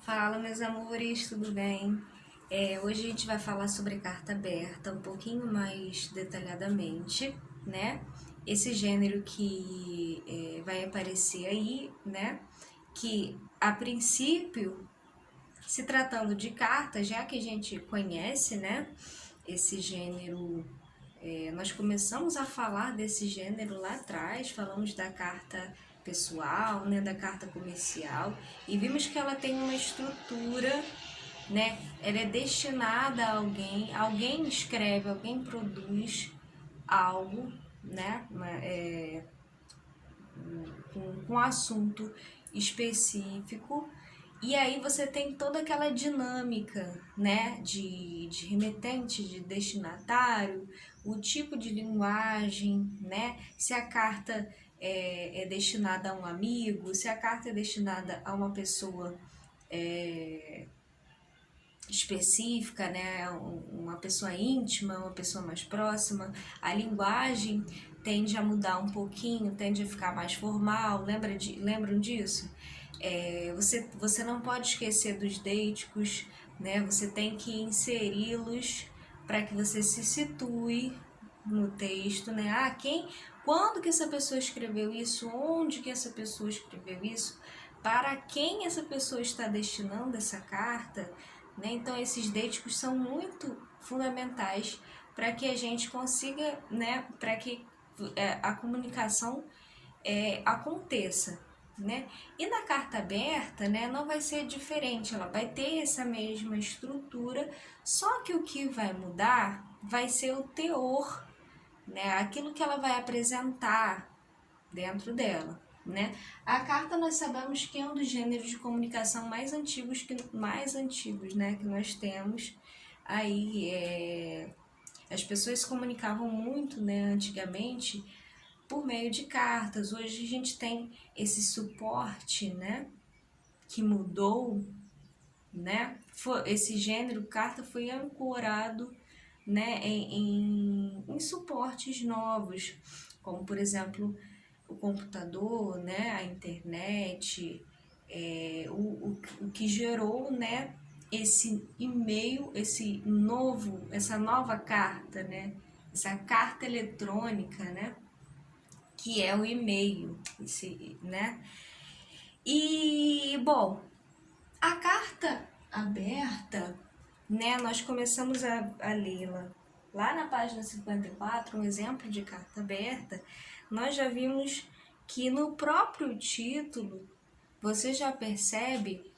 Fala, meus amores, tudo bem? Hoje a gente vai falar sobre carta aberta um pouquinho mais detalhadamente, né? Esse gênero que vai aparecer aí, né? Que a princípio, se tratando de carta, já que a gente conhece, né? Esse gênero, nós começamos a falar desse gênero lá atrás, falamos da carta pessoal, né, da carta comercial, e vimos que ela tem uma estrutura, né? Ela é destinada a alguém, alguém escreve, alguém produz algo, né? Com assunto específico. E aí você tem toda aquela dinâmica, né, de remetente, de destinatário, o tipo de linguagem, né, se a carta é destinada a um amigo, se a carta é destinada a uma pessoa específica, né, uma pessoa íntima, uma pessoa mais próxima, a linguagem tende a mudar um pouquinho, tende a ficar mais formal, lembram disso? Você não pode esquecer dos deíticos, né, você tem que inseri-los para que você se situe no texto, né, quando que essa pessoa escreveu isso, onde que essa pessoa escreveu isso, para quem essa pessoa está destinando essa carta, né? Então, esses déticos são muito fundamentais para que a gente consiga, né, para que a comunicação aconteça. Né? E na carta aberta, né, não vai ser diferente, ela vai ter essa mesma estrutura, só que o que vai mudar vai ser o teor, né, aquilo que ela vai apresentar dentro dela. Né? A carta nós sabemos que é um dos gêneros de comunicação mais antigos, né, que nós temos. Aí as pessoas se comunicavam muito, né, antigamente por meio de cartas. Hoje a gente tem esse suporte, né, que mudou, né? Esse gênero carta foi ancorado, né, em suportes novos, como por exemplo o computador, né, a internet, o que gerou, né, esse e-mail, essa nova carta, né, essa carta eletrônica, né, que é o e-mail, né. E bom, a carta aberta, né, nós começamos a lê-la lá na página 54, um exemplo de carta aberta. Nós já vimos que no próprio título você já percebe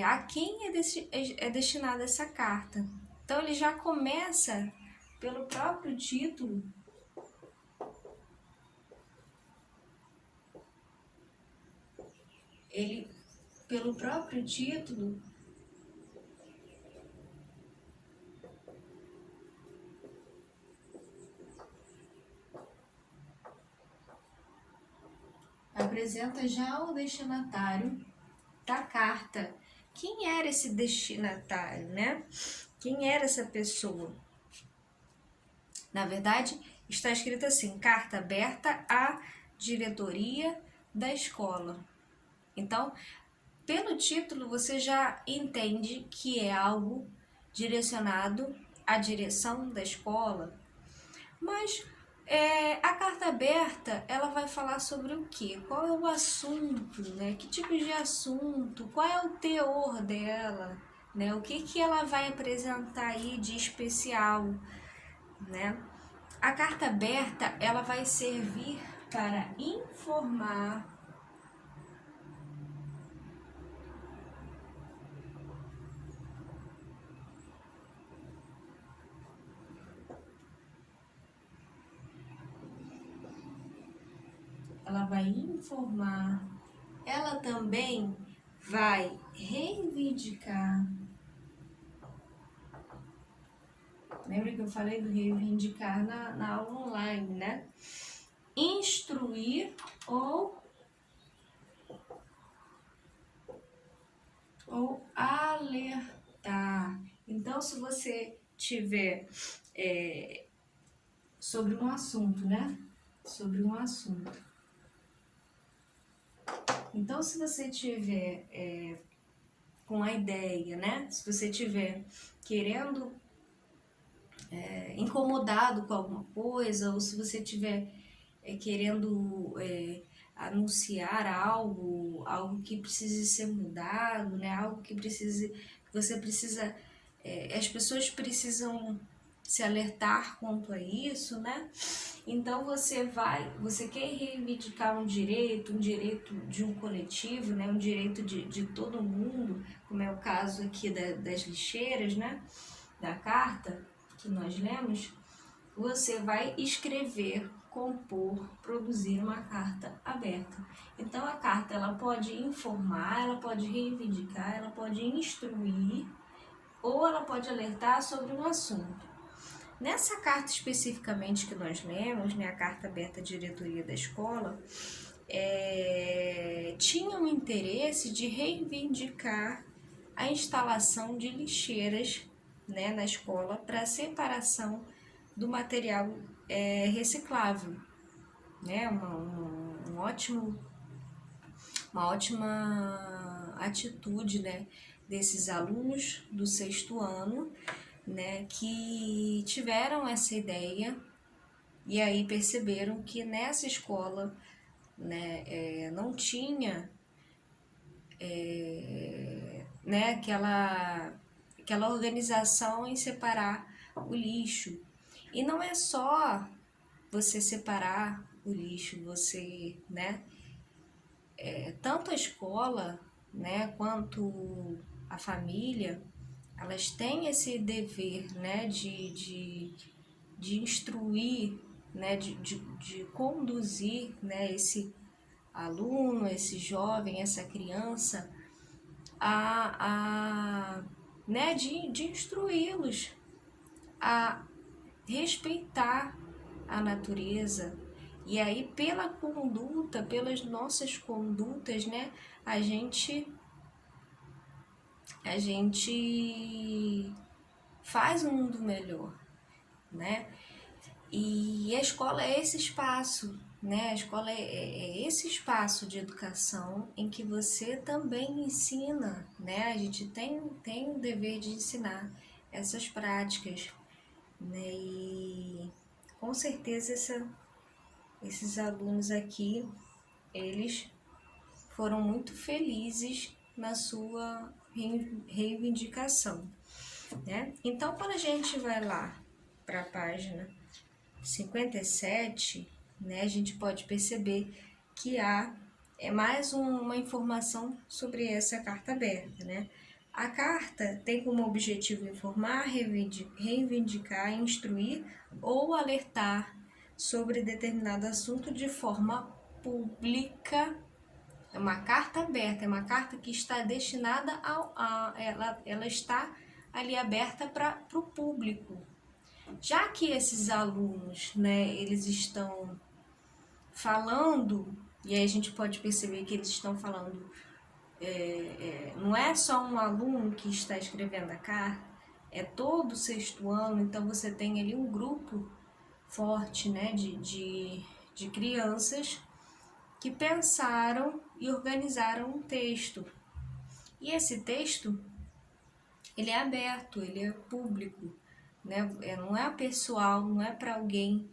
a quem é destinada essa carta. Então ele já começa pelo próprio título. Ele, pelo próprio título, apresenta já o destinatário da carta. Quem era esse destinatário, né? Quem era essa pessoa? Na verdade, está escrito assim: carta aberta à diretoria da escola. Então, pelo título, você já entende que é algo direcionado à direção da escola. Mas a carta aberta, ela vai falar sobre o quê? Qual é o assunto, né? Que tipo de assunto? Qual é o teor dela, né? O que ela vai apresentar aí de especial, né? A carta aberta, ela vai servir para informar, ela vai informar, ela também vai reivindicar. Lembra que eu falei do reivindicar na aula online, né? Instruir ou alertar. Então, se você tiver sobre um assunto, né? Sobre um assunto. Então, se você tiver com a ideia, né? Se você tiver querendo incomodado com alguma coisa, ou se você tiver querendo anunciar algo que precise ser mudado, né? Algo que você precisa, as pessoas precisam se alertar quanto a isso, né? Então você quer reivindicar um direito de um coletivo, né? Um direito de todo mundo, como é o caso aqui das lixeiras, né? Da carta que nós lemos, você vai escrever, compor, produzir uma carta aberta. Então a carta ela pode informar, ela pode reivindicar, ela pode instruir ou ela pode alertar sobre um assunto. Nessa carta especificamente que nós lemos, né, a carta aberta à diretoria da escola, tinha um interesse de reivindicar a instalação de lixeiras, né, na escola para separação do material reciclável, né, uma ótima atitude, né, desses alunos do 6º ano, né, que tiveram essa ideia e aí perceberam que nessa escola, né, não tinha né, aquela organização em separar o lixo. E não é só você separar o lixo, você, né, tanto a escola, né, quanto a família, elas têm esse dever, né, de instruir, né, de conduzir, né, esse aluno, esse jovem, essa criança, né, de instruí-los a respeitar a natureza. E aí, pela conduta, pelas nossas condutas, né, a gente faz um mundo melhor, né? E a escola é esse espaço, né? A escola é esse espaço de educação em que você também ensina, né? A gente tem o dever de ensinar essas práticas, né? E com certeza esses alunos aqui, eles foram muito felizes na sua reivindicação, né? Então, quando a gente vai lá para a página 57, né, a gente pode perceber que há mais uma informação sobre essa carta aberta, né? A carta tem como objetivo informar, reivindicar, instruir ou alertar sobre determinado assunto de forma pública. É uma carta aberta, é uma carta que está destinada ela está ali aberta para o público. Já que esses alunos, né, eles estão falando, e aí a gente pode perceber que eles estão falando, não é só um aluno que está escrevendo a carta, é todo o 6º ano, então você tem ali um grupo forte, né, de crianças que pensaram e organizaram um texto. E esse texto, ele é aberto, ele é público, né? Não é pessoal, não é para alguém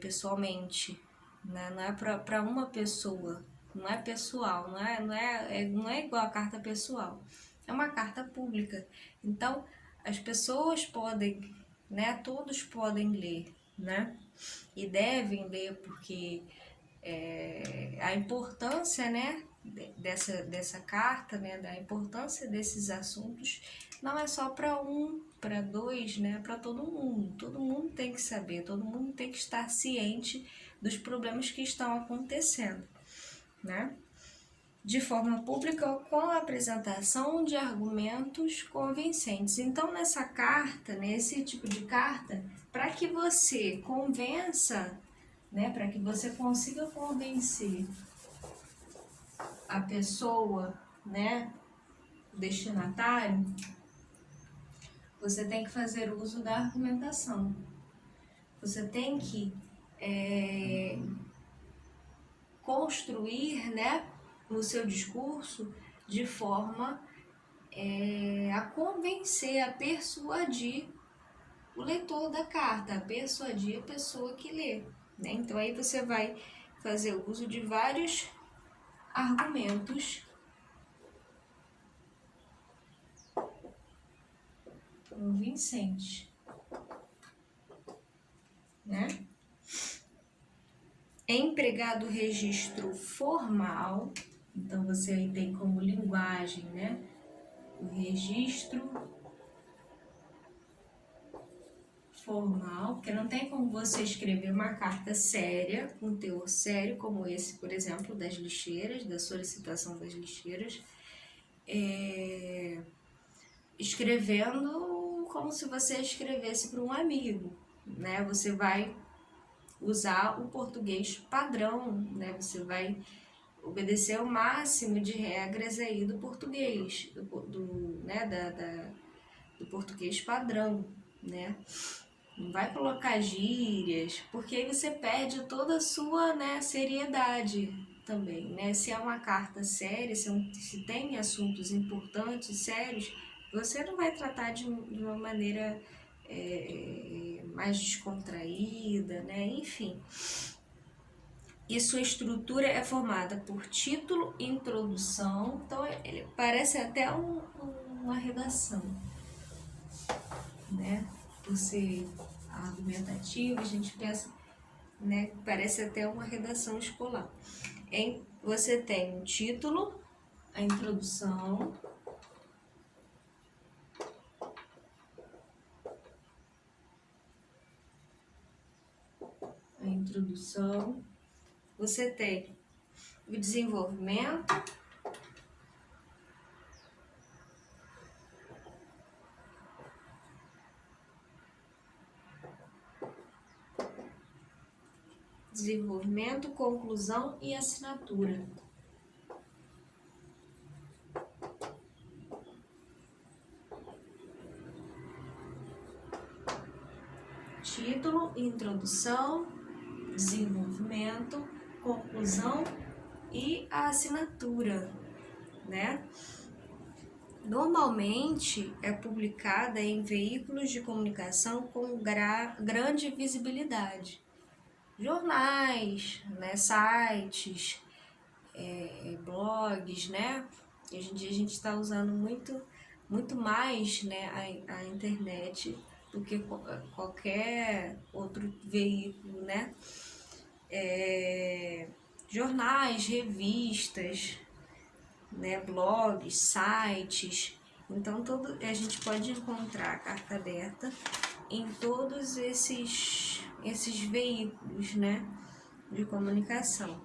pessoalmente, né? Não é para uma pessoa, não é pessoal, não é igual a carta pessoal, é uma carta pública. Então, as pessoas podem, né? Todos podem ler, né? E devem ler porque a importância, né, dessa carta, né, da importância desses assuntos, não é só para um, para dois, né, para todo mundo. Todo mundo tem que saber, todo mundo tem que estar ciente dos problemas que estão acontecendo, né? De forma pública com a apresentação de argumentos convincentes. Então, nessa carta, nesse tipo de carta, para que você convença, né, para que você consiga convencer a pessoa, né, o destinatário, você tem que fazer uso da argumentação. Você tem que construir, né, no seu discurso de forma a convencer, a persuadir o leitor da carta, a persuadir a pessoa que lê, né? Então aí você vai fazer uso de vários argumentos convincentes, né? É empregado o registro formal, então você aí tem como linguagem, né? O registro formal, porque não tem como você escrever uma carta séria, com teor sério, como esse, por exemplo, das lixeiras, da solicitação das lixeiras, escrevendo como se você escrevesse para um amigo, né? Você vai usar o português padrão, né? Você vai obedecer o máximo de regras aí do português, do português padrão, né? Não vai colocar gírias, porque aí você perde toda a sua, né, seriedade também, né? Se é uma carta séria, se tem assuntos importantes, sérios, você não vai tratar de uma maneira mais descontraída, né? Enfim. E sua estrutura é formada por título, introdução, então ele parece até uma redação, né? Por ser argumentativo, a gente pensa, né? Parece até uma redação escolar. Você tem um título, a introdução, você tem o desenvolvimento, conclusão e assinatura. Título, introdução, desenvolvimento, conclusão e a assinatura, né? Normalmente é publicada em veículos de comunicação com grande visibilidade, jornais, né, sites, blogs, né? Hoje em dia a gente está usando muito mais, né, a internet do que qualquer outro veículo, né? Jornais, revistas, né, blogs, sites. Então a gente pode encontrar a carta aberta em todos esses veículos, né, de comunicação.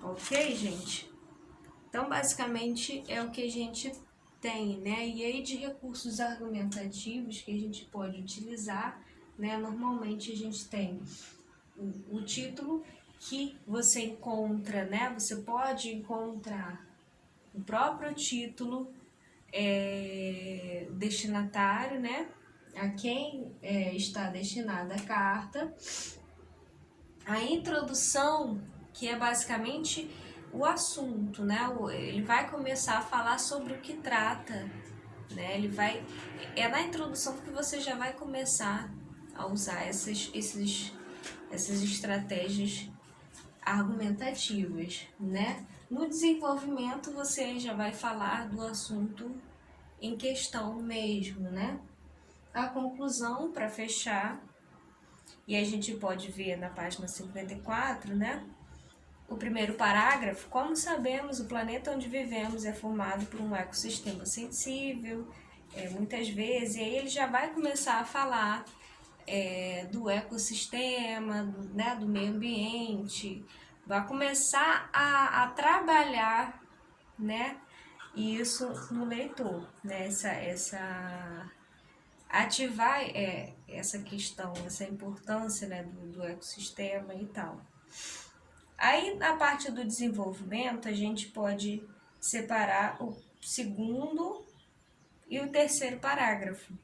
Ok, gente? Então, basicamente, é o que a gente tem, né? E aí, de recursos argumentativos que a gente pode utilizar, né? Normalmente, a gente tem o título que você encontra, né? Você pode encontrar o próprio título, destinatário, né? A quem está destinada a carta. A introdução, que é basicamente o assunto, né? Ele vai começar a falar sobre o que trata, né? É na introdução que você já vai começar a usar essas estratégias argumentativas, né? No desenvolvimento você já vai falar do assunto em questão mesmo, né? A conclusão, para fechar, e a gente pode ver na página 54, né? O primeiro parágrafo: como sabemos, o planeta onde vivemos é formado por um ecossistema sensível, muitas vezes, e aí ele já vai começar a falar do ecossistema, né, do meio ambiente, vai começar a trabalhar, né, isso no leitor, né, ativar essa questão, essa importância, né, do ecossistema e tal. Aí, na parte do desenvolvimento, a gente pode separar o segundo e o terceiro parágrafo.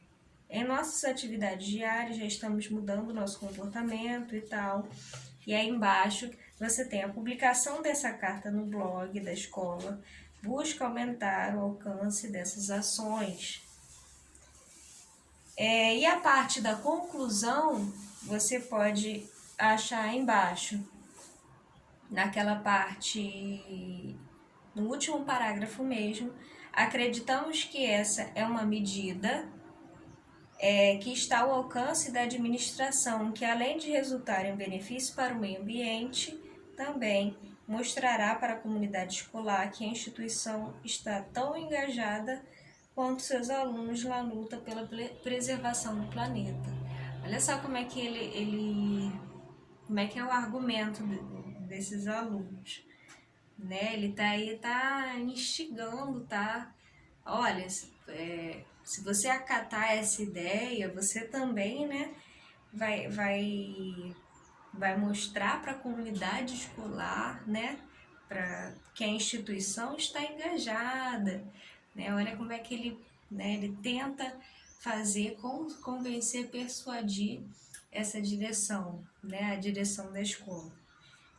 Em nossas atividades diárias, já estamos mudando o nosso comportamento e tal. E aí embaixo você tem a publicação dessa carta no blog da escola, busca aumentar o alcance dessas ações. E a parte da conclusão, você pode achar embaixo, naquela parte, no último parágrafo mesmo. Acreditamos que essa é uma medida que está ao alcance da administração, que além de resultar em benefício para o meio ambiente, também mostrará para a comunidade escolar que a instituição está tão engajada quanto seus alunos na luta pela preservação do planeta. Olha só como é que como é que é o argumento desses alunos, né? Ele tá aí, tá instigando, tá? Olha, se você acatar essa ideia, você também, né, vai mostrar para a comunidade escolar, né, para que a instituição está engajada, né? Olha como é que ele tenta fazer, convencer, persuadir essa direção, né, a direção da escola.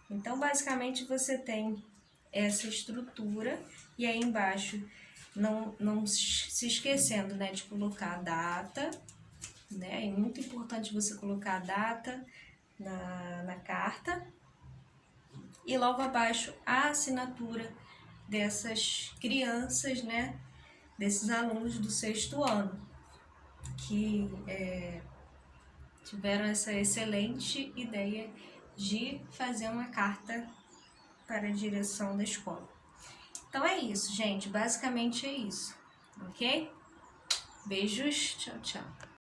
Então, basicamente, você tem essa estrutura e aí embaixo, não se esquecendo, né, de colocar a data, né? É muito importante você colocar a data na carta e logo abaixo a assinatura dessas crianças, né, desses alunos do 6º ano que tiveram essa excelente ideia de fazer uma carta para a direção da escola. Então é isso, gente. Basicamente é isso, ok? Beijos, tchau, tchau.